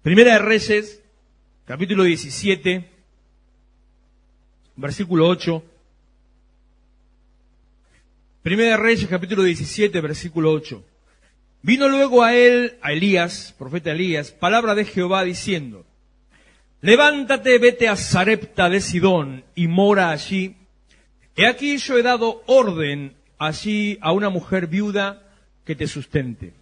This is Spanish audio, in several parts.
Primera de Reyes, capítulo 17, versículo 8. Primera de Reyes, capítulo 17, versículo 8. Vino luego a él, a Elías, profeta Elías, palabra de Jehová diciendo: levántate, vete a Sarepta de Sidón y mora allí. He aquí yo he dado orden allí a una mujer viuda que te sustente.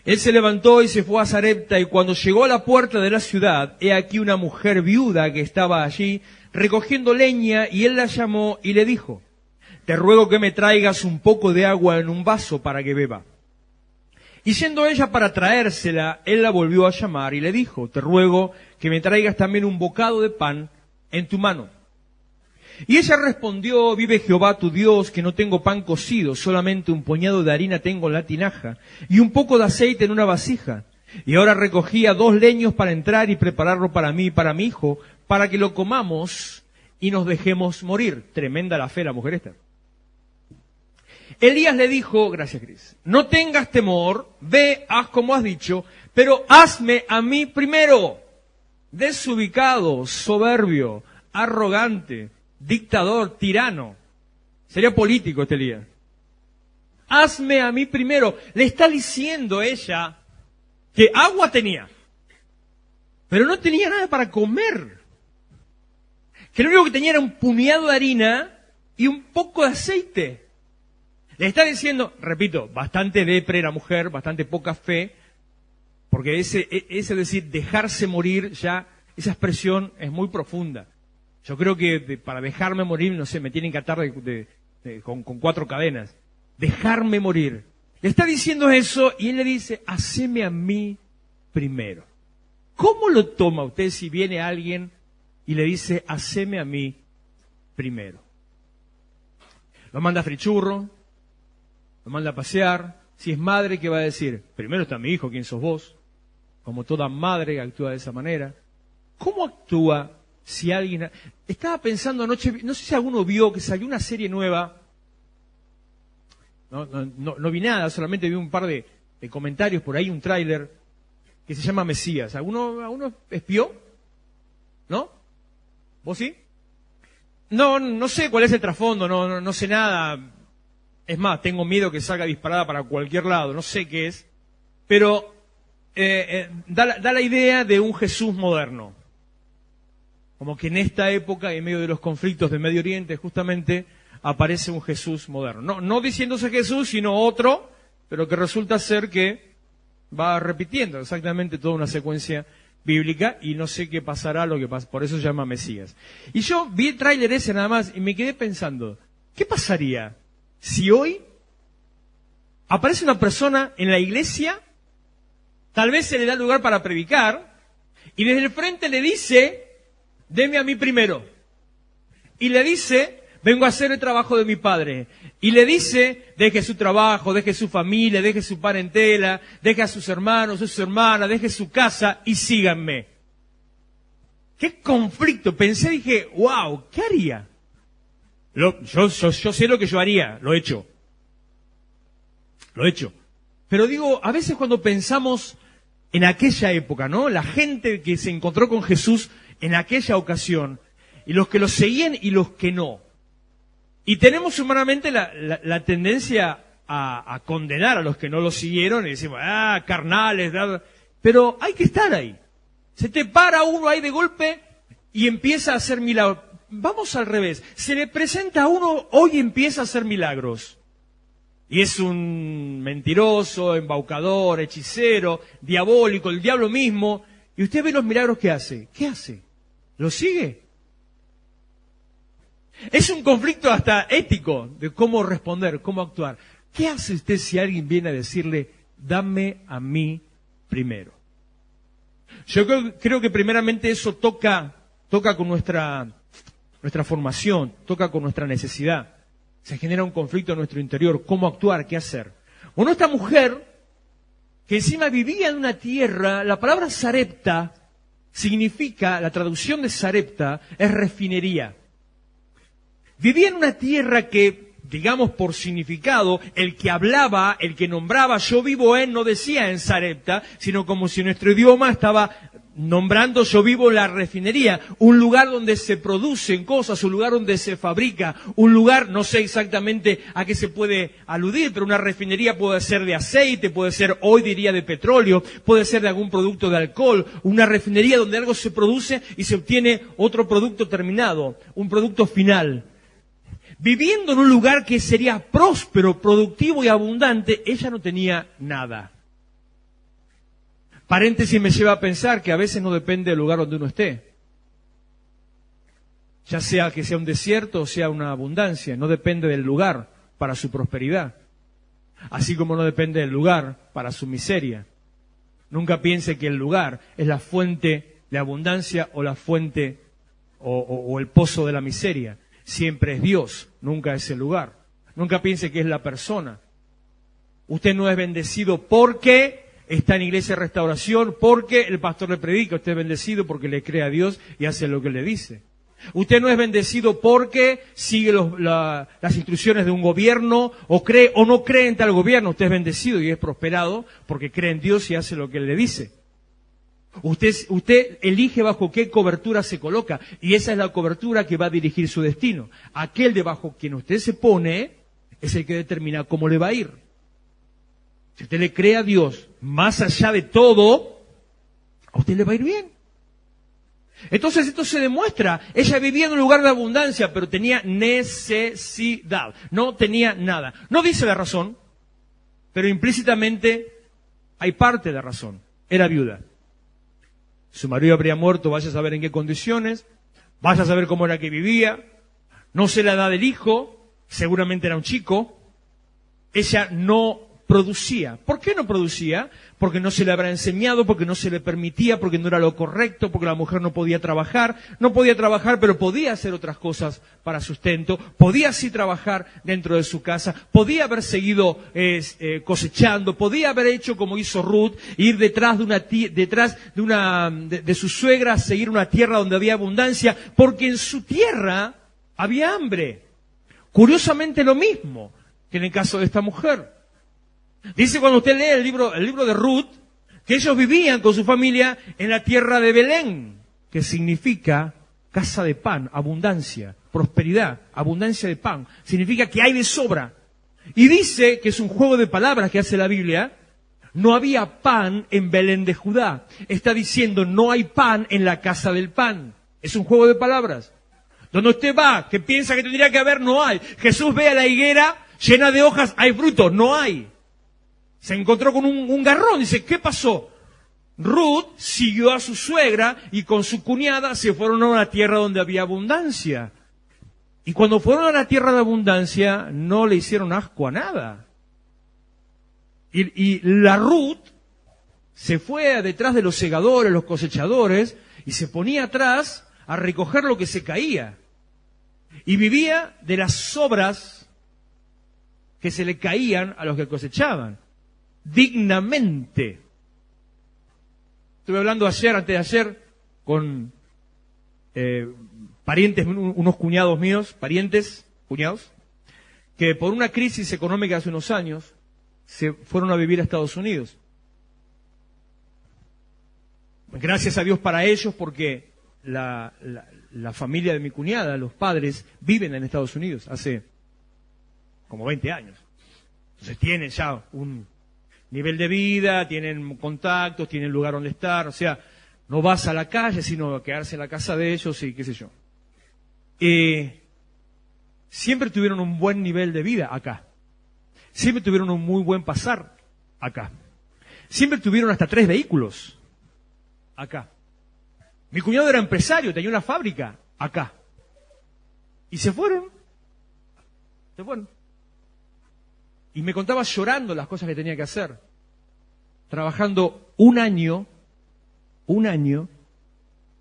Él se levantó y se fue a Sarepta, y cuando llegó a la puerta de la ciudad, he aquí una mujer viuda que estaba allí recogiendo leña, y él la llamó y le dijo: te ruego que me traigas un poco de agua en un vaso para que beba. Y yendo ella para traérsela, él la volvió a llamar y le dijo: te ruego que me traigas también un bocado de pan en tu mano. Y ella respondió: vive Jehová tu Dios, que no tengo pan cocido, solamente un puñado de harina tengo en la tinaja, y un poco de aceite en una vasija. Y ahora recogía 2 leños para entrar y prepararlo para mí y para mi hijo, para que lo comamos y nos dejemos morir. Tremenda la fe la mujer esta. Elías le dijo, gracias Cris, no tengas temor, ve, haz como has dicho, pero hazme a mí primero. Desubicado, soberbio, arrogante, dictador, tirano. Sería político este Elías. Hazme a mí primero. Le está diciendo ella que agua tenía, pero no tenía nada para comer. Que lo único que tenía era un puñado de harina y un poco de aceite. Le está diciendo, repito, bastante depre la mujer, bastante poca fe, porque ese decir, dejarse morir ya, esa expresión es muy profunda. Yo creo que para dejarme morir, no sé, me tienen que atar con 4 cadenas. Dejarme morir. Le está diciendo eso y él le dice: haceme a mí primero. ¿Cómo lo toma usted si viene alguien y le dice: haceme a mí primero? Lo manda a frichurro, lo manda a pasear. Si es madre, ¿qué va a decir? Primero está mi hijo, ¿quién sos vos? Como toda madre actúa de esa manera. ¿Cómo actúa si alguien... Estaba pensando anoche, no sé si alguno vio que salió una serie nueva. No vi nada, solamente vi un par de comentarios por ahí, un tráiler que se llama Mesías. ¿Alguno espió? ¿No? ¿Vos sí? No sé cuál es el trasfondo, no sé nada. Es más, tengo miedo que salga disparada para cualquier lado, no sé qué es. Pero da la idea de un Jesús moderno. Como que en esta época, en medio de los conflictos de Medio Oriente, justamente aparece un Jesús moderno. No diciéndose Jesús, sino otro, pero que resulta ser que va repitiendo exactamente toda una secuencia bíblica y no sé qué pasará, lo que pasa, por eso se llama Mesías. Y yo vi el tráiler ese nada más y me quedé pensando, ¿qué pasaría si hoy aparece una persona en la iglesia, tal vez se le da lugar para predicar, y desde el frente le dice: deme a mí primero. Y le dice: vengo a hacer el trabajo de mi padre. Y le dice: deje su trabajo, deje su familia, deje su parentela, deje a sus hermanos, sus hermanas, deje su casa y síganme. ¡Qué conflicto! Dije, wow, ¿qué haría? Yo sé lo que yo haría, lo he hecho. Pero digo, a veces cuando pensamos en aquella época, ¿no? La gente que se encontró con Jesús en aquella ocasión, y los que lo seguían y los que no. Y tenemos humanamente la tendencia a condenar a los que no lo siguieron y decimos, carnales, pero hay que estar ahí. Se te para uno ahí de golpe y empieza a hacer milagros. Vamos al revés. Se le presenta a uno hoy y empieza a hacer milagros. Y es un mentiroso, embaucador, hechicero, diabólico, el diablo mismo. Y usted ve los milagros que hace. ¿Qué hace? ¿Lo sigue? Es un conflicto hasta ético de cómo responder, cómo actuar. ¿Qué hace usted si alguien viene a decirle, dame a mí primero? Yo creo que primeramente eso toca con nuestra formación, toca con nuestra necesidad. Se genera un conflicto en nuestro interior. ¿Cómo actuar? ¿Qué hacer? Bueno, esta mujer, que encima vivía en una tierra, la palabra Sarepta significa, la traducción de Sarepta es refinería. Vivía en una tierra que digamos por significado, el que hablaba, el que nombraba yo vivo en, no decía en Sarepta, sino como si nuestro idioma estaba nombrando yo vivo en la refinería, un lugar donde se producen cosas, un lugar donde se fabrica, un lugar, no sé exactamente a qué se puede aludir, pero una refinería puede ser de aceite, puede ser, hoy diría, de petróleo, puede ser de algún producto de alcohol, una refinería donde algo se produce y se obtiene otro producto terminado, un producto final. Viviendo en un lugar que sería próspero, productivo y abundante, ella no tenía nada. Paréntesis me lleva a pensar que a veces no depende del lugar donde uno esté. Ya sea que sea un desierto o sea una abundancia, no depende del lugar para su prosperidad. Así como no depende del lugar para su miseria. Nunca piense que el lugar es la fuente de abundancia o la fuente o el pozo de la miseria. Siempre es Dios, nunca es el lugar. Nunca piense que es la persona. Usted no es bendecido porque está en Iglesia de Restauración, porque el pastor le predica. Usted es bendecido porque le cree a Dios y hace lo que le dice. Usted no es bendecido porque sigue las instrucciones de un gobierno o cree o no cree en tal gobierno. Usted es bendecido y es prosperado porque cree en Dios y hace lo que Él le dice. Usted elige bajo qué cobertura se coloca y esa es la cobertura que va a dirigir su destino. Aquel debajo quien usted se pone es el que determina cómo le va a ir. Si usted le cree a Dios más allá de todo, a usted le va a ir bien. Entonces esto se demuestra. Ella vivía en un lugar de abundancia, pero tenía necesidad. No tenía nada. No dice la razón, pero implícitamente hay parte de la razón. Era viuda. Su marido habría muerto, vaya a saber en qué condiciones, vaya a saber cómo era que vivía. No sé la edad del hijo, seguramente era un chico. Ella no producía. ¿Por qué no producía? Porque no se le habrá enseñado, porque no se le permitía, porque no era lo correcto, porque la mujer no podía trabajar. No podía trabajar, pero podía hacer otras cosas para sustento. Podía sí trabajar dentro de su casa. Podía haber seguido cosechando. Podía haber hecho como hizo Ruth, ir detrás de su suegra, seguir una tierra donde había abundancia, porque en su tierra había hambre. Curiosamente lo mismo que en el caso de esta mujer. Dice cuando usted lee el libro de Ruth, que ellos vivían con su familia en la tierra de Belén, que significa casa de pan, abundancia, prosperidad, abundancia de pan. Significa que hay de sobra. Y dice, que es un juego de palabras que hace la Biblia, no había pan en Belén de Judá. Está diciendo, no hay pan en la casa del pan. Es un juego de palabras. Donde usted va, que piensa que tendría que haber, no hay. Jesús ve a la higuera llena de hojas, hay frutos, no hay. Se encontró con un garrón, dice, ¿qué pasó? Ruth siguió a su suegra y con su cuñada se fueron a una tierra donde había abundancia. Y cuando fueron a la tierra de abundancia, no le hicieron asco a nada. Y la Ruth se fue detrás de los segadores, los cosechadores, y se ponía atrás a recoger lo que se caía. Y vivía de las sobras que se le caían a los que cosechaban. Dignamente. Estuve hablando ayer, antes de ayer, con parientes, unos cuñados míos, cuñados, que por una crisis económica hace unos años, se fueron a vivir a Estados Unidos. Gracias a Dios para ellos, porque la familia de mi cuñada, los padres, viven en Estados Unidos hace como 20 años. Entonces tienen ya un nivel de vida, tienen contactos, tienen lugar donde estar, o sea, no vas a la calle, sino a quedarse en la casa de ellos y qué sé yo. Siempre tuvieron un buen nivel de vida acá. Siempre tuvieron un muy buen pasar acá. Siempre tuvieron hasta 3 vehículos acá. Mi cuñado era empresario, tenía una fábrica acá. Y se fueron. Y me contaba llorando las cosas que tenía que hacer. Trabajando un año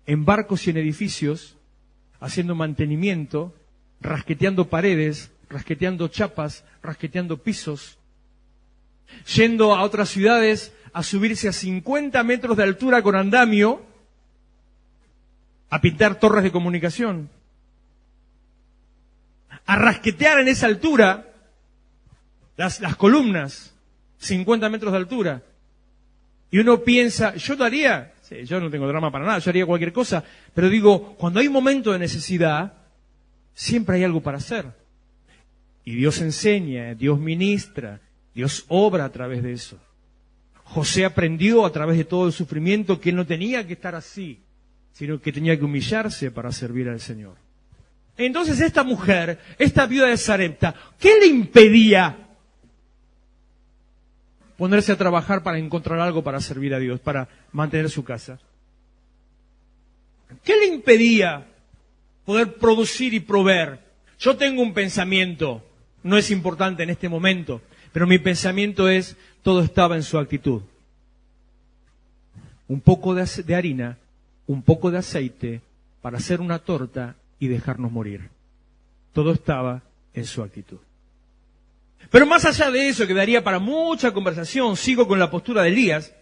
en barcos y en edificios, haciendo mantenimiento, rasqueteando paredes, rasqueteando chapas, rasqueteando pisos, yendo a otras ciudades a subirse a 50 metros de altura con andamio, a pintar torres de comunicación, a rasquetear en esa altura las columnas, 50 metros de altura. Y uno piensa, ¿yo lo haría? Sí, yo no tengo drama para nada, yo haría cualquier cosa. Pero digo, cuando hay un momento de necesidad, siempre hay algo para hacer. Y Dios enseña, Dios ministra, Dios obra a través de eso. José aprendió a través de todo el sufrimiento que él no tenía que estar así, sino que tenía que humillarse para servir al Señor. Entonces esta mujer, esta viuda de Sarepta, ¿qué le impedía ponerse a trabajar para encontrar algo para servir a Dios, para mantener su casa? ¿Qué le impedía poder producir y proveer? Yo tengo un pensamiento, no es importante en este momento, pero mi pensamiento es, todo estaba en su actitud. Un poco de harina, un poco de aceite para hacer una torta y dejarnos morir. Todo estaba en su actitud. Pero más allá de eso, que daría para mucha conversación, sigo con la postura de Elías.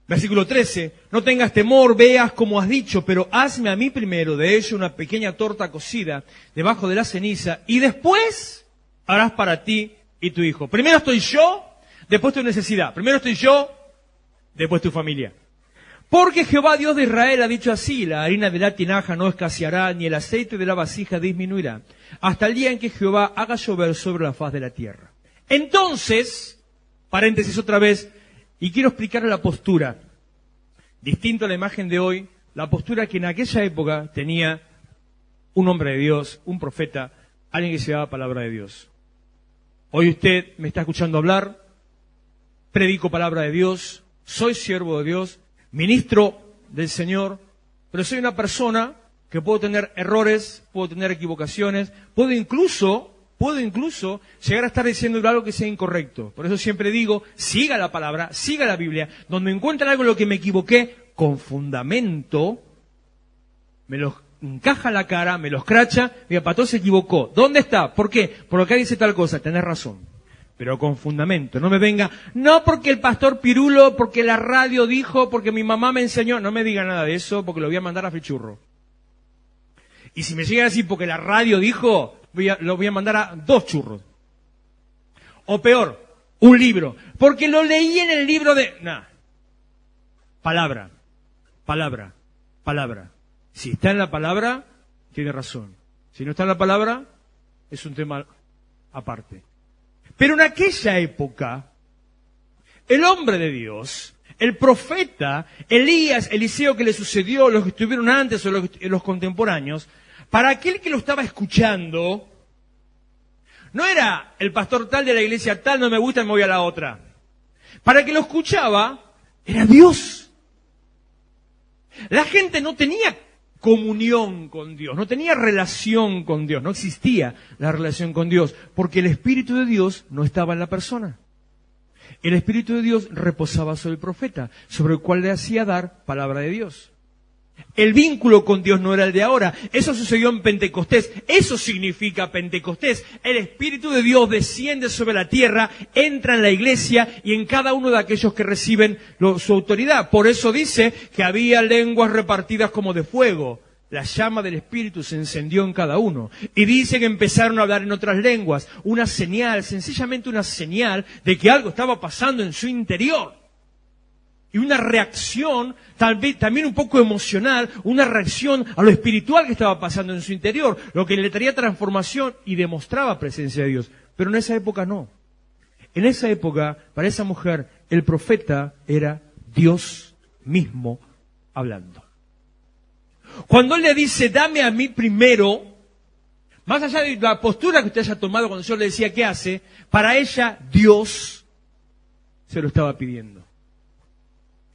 Versículo 13, no tengas temor, veas como has dicho, pero hazme a mí primero de ello una pequeña torta cocida debajo de la ceniza, y después harás para ti y tu hijo. Primero estoy yo, después tu necesidad. Primero estoy yo, después tu familia. Porque Jehová Dios de Israel ha dicho así, la harina de la tinaja no escaseará, ni el aceite de la vasija disminuirá, hasta el día en que Jehová haga llover sobre la faz de la tierra. Entonces, paréntesis otra vez, y quiero explicar la postura, distinto a la imagen de hoy, la postura que en aquella época tenía un hombre de Dios, un profeta, alguien que se daba palabra de Dios. Hoy usted me está escuchando hablar, predico palabra de Dios, soy siervo de Dios, ministro del Señor, pero soy una persona que puedo tener errores, puedo tener equivocaciones, puedo incluso llegar a estar diciendo algo que sea incorrecto. Por eso siempre digo, siga la palabra, siga la Biblia, donde encuentran algo en lo que me equivoqué, con fundamento, me los encaja la cara, me los escracha, mira, Pato se equivocó. ¿Dónde está? ¿Por qué? Por acá dice tal cosa, tenés razón. Pero con fundamento, no me venga, no porque el pastor Pirulo, porque la radio dijo, porque mi mamá me enseñó, no me diga nada de eso, porque lo voy a mandar a Fichurro. Y si me llega a decir porque la radio dijo, lo voy a mandar a 2 churros. O peor, un libro, porque lo leí en el libro de... Palabra. Si está en la palabra, tiene razón. Si no está en la palabra, es un tema aparte. Pero en aquella época, el hombre de Dios, el profeta, Elías, Eliseo que le sucedió, los que estuvieron antes o los contemporáneos, para aquel que lo estaba escuchando, no era el pastor tal de la iglesia tal, no me gusta, me voy a la otra. Para el que lo escuchaba, era Dios. La gente no tenía comunión con Dios, no tenía relación con Dios, no existía la relación con Dios, porque el Espíritu de Dios no estaba en la persona. El Espíritu de Dios reposaba sobre el profeta, sobre el cual le hacía dar palabra de Dios. El vínculo con Dios no era el de ahora. Eso sucedió en Pentecostés. Eso significa Pentecostés. El Espíritu de Dios desciende sobre la tierra, entra en la iglesia y en cada uno de aquellos que reciben su autoridad. Por eso dice que había lenguas repartidas como de fuego. La llama del Espíritu se encendió en cada uno. Y dice que empezaron a hablar en otras lenguas. Una señal, sencillamente una señal de que algo estaba pasando en su interior. Y una reacción, también un poco emocional, una reacción a lo espiritual que estaba pasando en su interior, lo que le traía transformación y demostraba presencia de Dios. Pero en esa época no. En esa época, para esa mujer, el profeta era Dios mismo hablando. Cuando él le dice, dame a mí primero, más allá de la postura que usted haya tomado cuando yo le decía qué hace, para ella Dios se lo estaba pidiendo.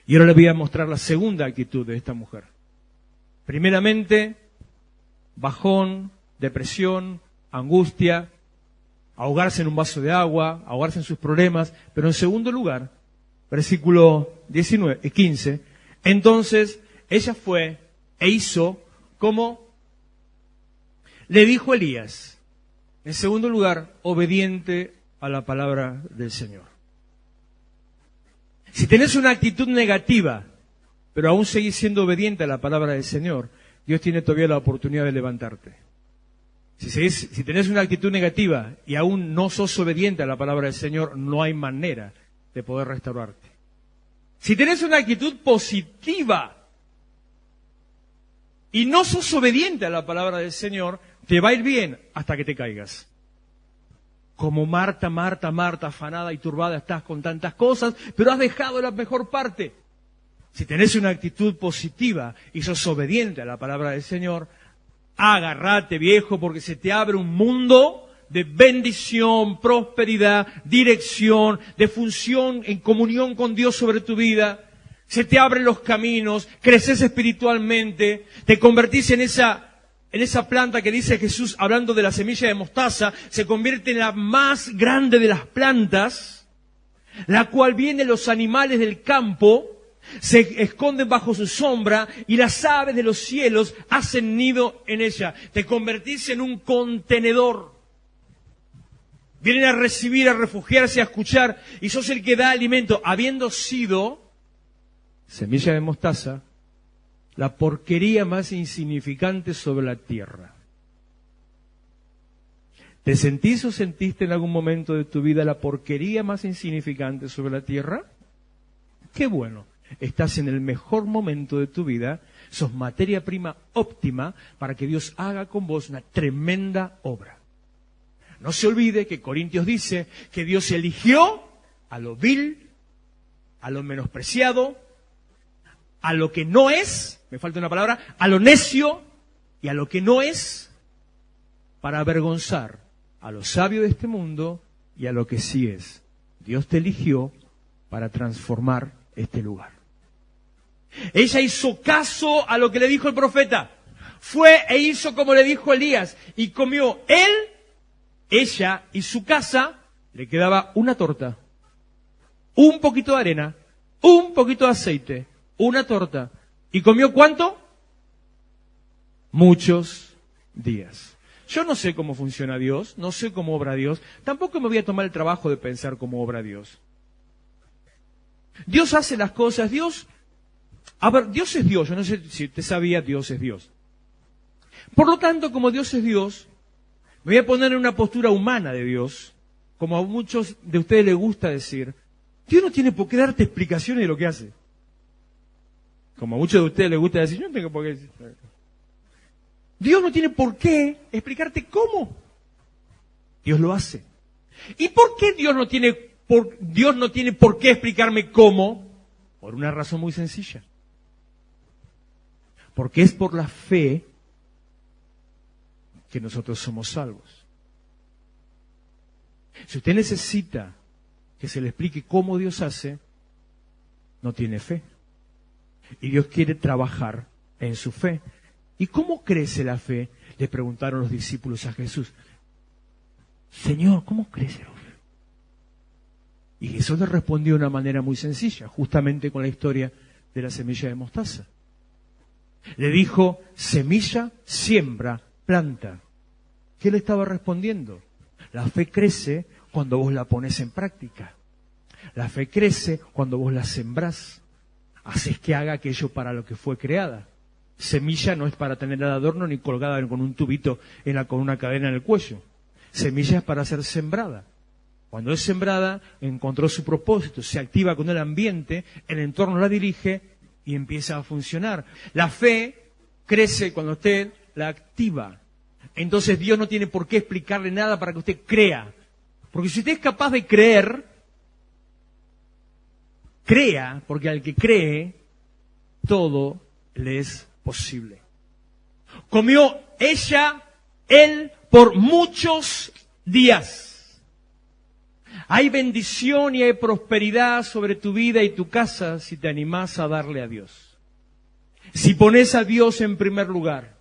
Y ahora le voy a mostrar la segunda actitud de esta mujer. Primeramente, bajón, depresión, angustia, ahogarse en un vaso de agua, ahogarse en sus problemas. Pero en segundo lugar, versículo 15, entonces ella fue e hizo como le dijo Elías. En segundo lugar, obediente a la palabra del Señor. Si tenés una actitud negativa, pero aún seguís siendo obediente a la palabra del Señor, Dios tiene todavía la oportunidad de levantarte. Si tenés una actitud negativa y aún no sos obediente a la palabra del Señor, no hay manera de poder restaurarte. Si tenés una actitud positiva y no sos obediente a la palabra del Señor, te va a ir bien hasta que te caigas. Como Marta, afanada y turbada estás con tantas cosas, pero has dejado la mejor parte. Si tenés una actitud positiva y sos obediente a la palabra del Señor, agárrate, viejo, porque se te abre un mundo de bendición, prosperidad, dirección, de función en comunión con Dios sobre tu vida. Se te abren los caminos, creces espiritualmente, te convertís en esa planta que dice Jesús, hablando de la semilla de mostaza, se convierte en la más grande de las plantas, la cual vienen los animales del campo, se esconden bajo su sombra y las aves de los cielos hacen nido en ella. Te convertís en un contenedor. Vienen a recibir, a refugiarse, a escuchar, y sos el que da alimento, habiendo sido semilla de mostaza, la porquería más insignificante sobre la tierra. ¿Te sentís o sentiste en algún momento de tu vida la porquería más insignificante sobre la tierra? ¡Qué bueno! Estás en el mejor momento de tu vida, sos materia prima óptima para que Dios haga con vos una tremenda obra. No se olvide que Corintios dice que Dios eligió a lo vil, a lo menospreciado, a lo que no es, me falta una palabra, a lo necio y a lo que no es, para avergonzar a lo sabio de este mundo y a lo que sí es. Dios te eligió para transformar este lugar. Ella hizo caso a lo que le dijo el profeta. Fue e hizo como le dijo Elías y comió él, ella y su casa. Le quedaba una torta, un poquito de arena, un poquito de aceite, una torta. ¿Y comió cuánto? Muchos días. Yo no sé cómo funciona Dios, no sé cómo obra Dios, tampoco me voy a tomar el trabajo de pensar cómo obra Dios. Dios hace las cosas, Dios es Dios, yo no sé si usted sabía, Dios es Dios. Por lo tanto, como Dios es Dios, me voy a poner en una postura humana de Dios, como a muchos de ustedes les gusta decir. Dios no tiene por qué darte explicaciones de lo que hace. Como a muchos de ustedes les gusta decir, yo no tengo por qué decir. Dios no tiene por qué explicarte cómo. Dios lo hace. ¿Y por qué Dios no tiene por qué explicarme cómo? Por una razón muy sencilla. Porque es por la fe que nosotros somos salvos. Si usted necesita que se le explique cómo Dios hace, no tiene fe. Y Dios quiere trabajar en su fe. ¿Y cómo crece la fe? Le preguntaron los discípulos a Jesús. Señor, ¿cómo crece la fe? Y Jesús le respondió de una manera muy sencilla, justamente con la historia de la semilla de mostaza. Le dijo, semilla, siembra, planta. ¿Qué le estaba respondiendo? La fe crece cuando vos la pones en práctica. La fe crece cuando vos la sembrás. Haces que haga aquello para lo que fue creada. Semilla no es para tenerla de adorno ni colgada con un tubito con una cadena en el cuello. Semilla es para ser sembrada. Cuando es sembrada, encontró su propósito, se activa con el ambiente, el entorno la dirige y empieza a funcionar. La fe crece cuando usted la activa. Entonces Dios no tiene por qué explicarle nada para que usted crea. Porque si usted es capaz de creer, crea, porque al que cree, todo le es posible. Comió ella, él, por muchos días. Hay bendición y hay prosperidad sobre tu vida y tu casa si te animás a darle a Dios. Si pones a Dios en primer lugar.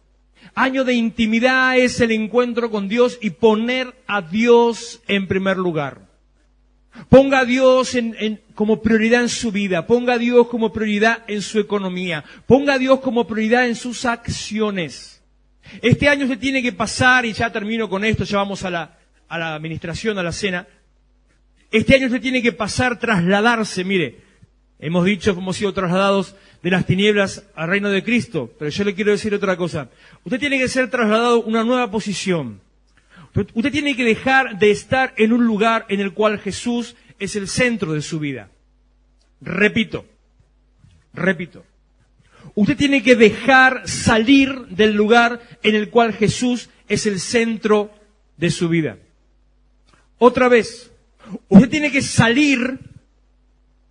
Año de intimidad es el encuentro con Dios y poner a Dios en primer lugar. Ponga a Dios como prioridad en su vida. Ponga a Dios como prioridad en su economía. Ponga a Dios como prioridad en sus acciones. Este año se tiene que pasar, y ya termino con esto, ya vamos a la administración, a la cena. Este año se tiene que pasar, trasladarse, mire, Hemos dicho que hemos sido trasladados de las tinieblas al reino de Cristo, pero yo le quiero decir otra cosa. Usted tiene que ser trasladado a una nueva posición. Usted tiene que dejar de estar en un lugar en el cual Jesús es el centro de su vida. Repito. Usted tiene que dejar salir del lugar en el cual Jesús es el centro de su vida. Otra vez, usted tiene que salir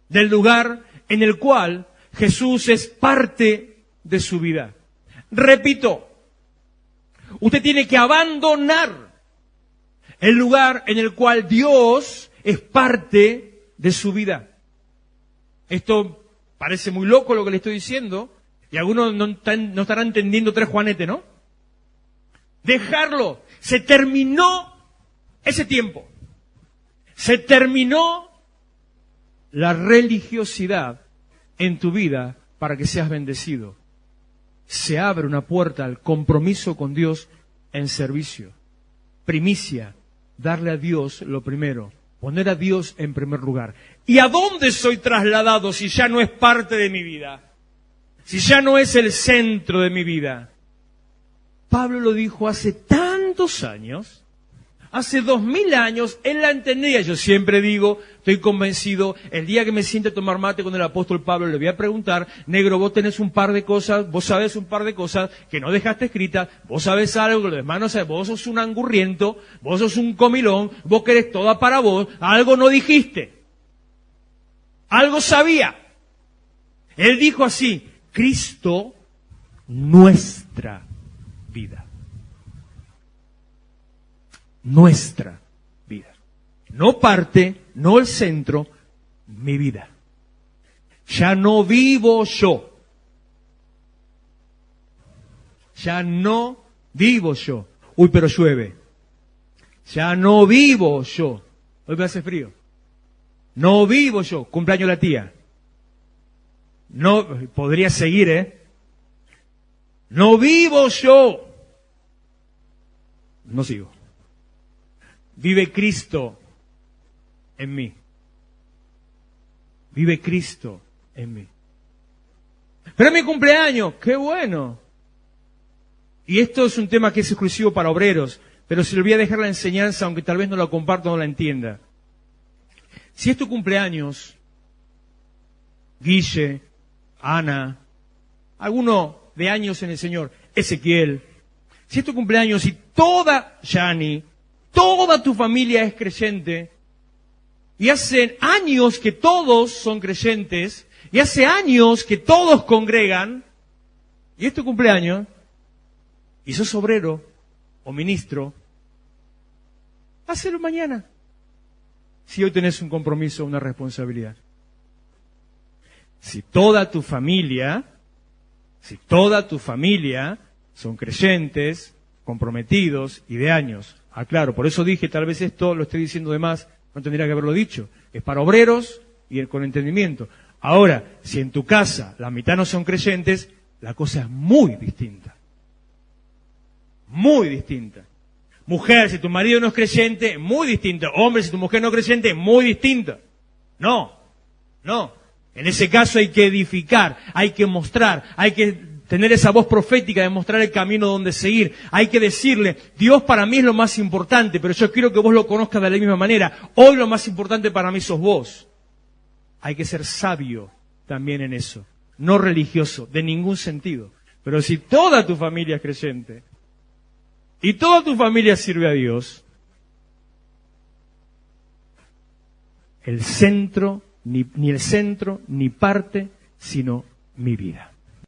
del lugar en el cual Jesús es parte de su vida. Repito, usted tiene que abandonar el lugar en el cual Dios es parte de su vida. Esto parece muy loco lo que le estoy diciendo, y algunos no estarán entendiendo tres juanetes, ¿no? Dejarlo. Se terminó ese tiempo. Se terminó la religiosidad en tu vida para que seas bendecido. Se abre una puerta al compromiso con Dios en servicio. Primicia, darle a Dios lo primero, poner a Dios en primer lugar. ¿Y a dónde soy trasladado si ya no es parte de mi vida? Si ya no es el centro de mi vida. Pablo lo dijo hace tantos años. Hace 2000 años, él la entendía. Yo siempre digo, estoy convencido, el día que me siente a tomar mate con el apóstol Pablo, le voy a preguntar, negro, vos tenés un par de cosas, vos sabés un par de cosas que no dejaste escritas, vos sabés algo que los demás no saben, vos sos un angurriento, vos sos un comilón, vos querés toda para vos, algo no dijiste. Algo sabía. Él dijo así, Cristo, nuestra vida. Nuestra vida. No parte, no el centro, mi vida. Ya no vivo yo. Ya no vivo yo. Uy, pero llueve. Ya no vivo yo. Hoy me hace frío. No vivo yo. Cumpleaños la tía. No, podría seguir, ¿eh? No vivo yo. No sigo. Vive Cristo en mí. Vive Cristo en mí. Pero es mi cumpleaños, qué bueno. Y esto es un tema que es exclusivo para obreros, pero se le voy a dejar la enseñanza, aunque tal vez no la comparta o no la entienda. Si es tu cumpleaños, Guille, Ana, alguno de años en el Señor, Ezequiel, si es tu cumpleaños y Yani, toda tu familia es creyente, y hace años que todos son creyentes, y hace años que todos congregan, y es tu cumpleaños, y sos obrero o ministro, hácelo mañana, si hoy tenés un compromiso, una responsabilidad. Si toda tu familia son creyentes, comprometidos y de años, claro, por eso dije, tal vez esto lo estoy diciendo de más, no tendría que haberlo dicho. Es para obreros y con entendimiento. Ahora, si en tu casa la mitad no son creyentes, la cosa es muy distinta. Muy distinta. Mujer, si tu marido no es creyente, muy distinta. Hombre, si tu mujer no es creyente, muy distinta. No. En ese caso hay que edificar, hay que mostrar, hay que tener esa voz profética de mostrar el camino donde seguir. Hay que decirle, Dios para mí es lo más importante, pero yo quiero que vos lo conozcas de la misma manera. Hoy lo más importante para mí sos vos. Hay que ser sabio también en eso. No religioso, de ningún sentido. Pero si toda tu familia es creyente y toda tu familia sirve a Dios, el centro, ni el centro, ni parte, sino mi vida.